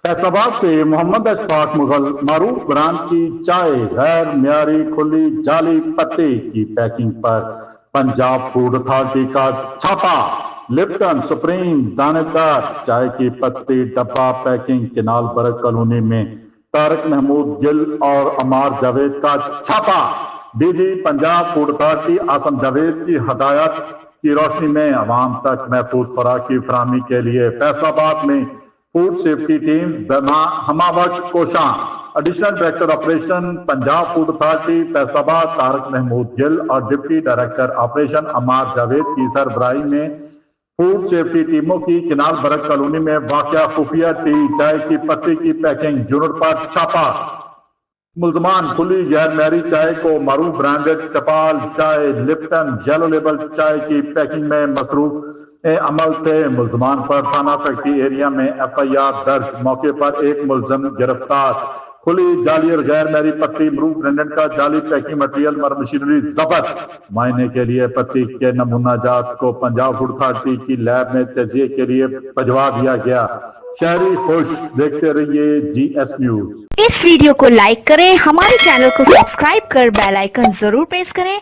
फैसलाबाद से मोहम्मद अशफाक मुगल मारूफ ब्रांड की चाय गैर मियारी खुली जाली पत्ती की पैकिंग पर पंजाब फूड अथॉरिटी का छापा। लिप्टन सुप्रीम दानेदार चाय की पत्ती डब्बा पैकिंग केनाल बरक कॉलोनी में तारक महमूद गिल और अमार जावेद का छापा। DG Punjab food authority Asim Javed की हदायत की रोशनी में अवाम तक महफूज खुराक की फराहमी के लिए फैसलाबाद में फूड सेफ्टी टीम हमावत कोशां, additional director operation Punjab food authority Faisalabad Tariq Mahmood Gill और deputy director operation Ammar Javed की सरबराही में फूड सेफ्टी टीमों की किनाल बरक कॉलोनी में वाक़या खुफिया टी चाय की पत्ती की पैकिंग यूनिट पर छापा। मुल्जमान खुली गैर मैरी चाय को मारूफ ब्रांडेड टपाल चाय लिप्टन येलो लेबल चाय की पैकिंग में मसरूफ अमल थे। मुल्जमान पर थाना फैक्ट्री एरिया में FIR दर्ज। मौके पर एक मुल्जम गिरफ्तार। खुली जाली और गैर मैरी पत्ती मरूफ ब्रांडेड का जाली पैकिंग मटेरियल और मशीनरी जब्त। मायने के लिए पत्ती के नमूना जात को पंजाब फूड अथॉरिटी की लैब में तजिए के लिए भिजवा दिया गया। शहरी खुश, देखते रहिए GS न्यूज। इस वीडियो को लाइक करें, हमारे चैनल को सब्सक्राइब कर बेल आइकन जरूर प्रेस करें।